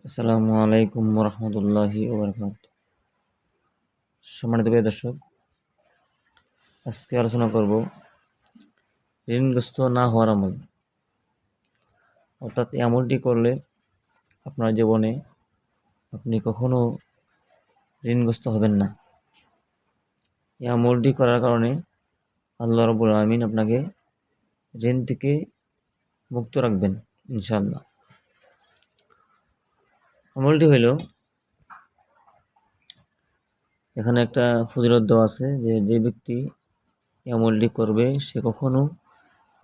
আসসালামু আলাইকুম রহমতুল্লাহি ওবরাকাতুহু। সম্মানিত প্রিয় দর্শক, আজকে আলোচনা করব ঋণগ্রস্ত না হওয়ার আমল। অর্থাৎ এই আমলটি করলে আপনার জীবনে আপনি কখনো ঋণগ্রস্ত হবেন না। এই আমলটি করার কারণে আল্লাহ রাব্বুল আলামিন আপনাকে ঋণ থেকে মুক্ত রাখবেন ইনশাআল্লাহ। আমলটি হইল, এখানে একটা ফজিলত দেওয়া আছে যে ব্যক্তি এই আমলটি করবে সে কখনো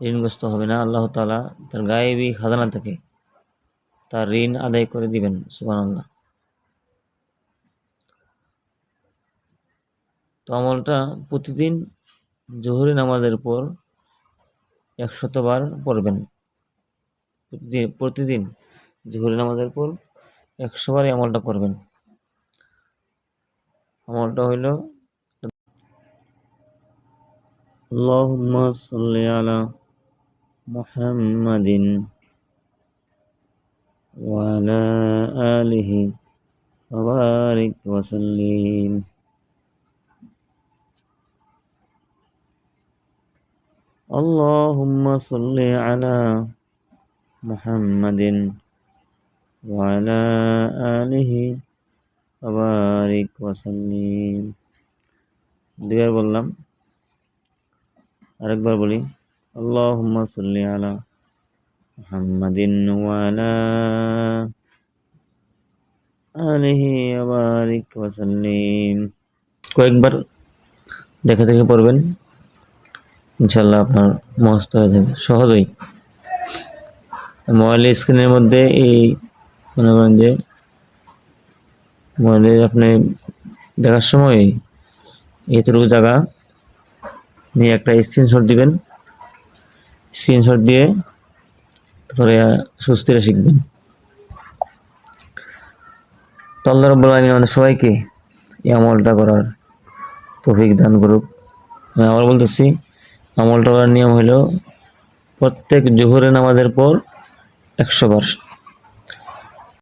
ঋণগ্রস্ত হবে না। আল্লাহ তাআলা তার গায়েবী খাজানা থেকে তার ঋণ আদায় করে দিবেন। সুবহানাল্লাহ। তো আমলটা প্রতিদিন জোহরি নামাজের পর 100 বার পড়বেন। প্রতিদিন জোহরি নামাজের পর 100 বার এই আমলটা করবেন। আমলটা হইল, আল্লাহুম্মা সাল্লি আলা মুহাম্মাদিন ওয়া আলা আলিহি ওয়া বারিক ওয়া সাল্লিম। আল্লাহুম্মা সাল্লি আলা মুহাম্মাদিন ওয়া আলা আলিহি ওয়া বারিক ওয়া সাল্লিম। দুইবার বললাম, আরেকবার বলি, আল্লাহুম্মা সাল্লি আলা মুহাম্মাদিন ওয়া আলা আলিহি ওয়া বারিক ওয়া সাল্লিম। কয়েকবার দেখে দেখে পড়বেন, ইনশাআল্লাহ আপনার মুখস্থ হয়ে যাবে সহজেই। মোবাইলের স্ক্রিনের মধ্যে এই মনে করেন যে মোবাইলে আপনি দেখার সময় এইটুকু জায়গা নিয়ে একটা স্ক্রিনশট দিবেন। স্ক্রিনশট দিয়ে তারপরে সুস্থিরে শিখবেন। তো আল্লাহ রাব্বুল আলামিন আমাদের সবাইকে এই আমলটা করার তৌফিক দান করুক। আমি আবার বলতেছি, আমলটা করার নিয়ম হলো প্রত্যেক জোহরের নামাজের পর 100 বার।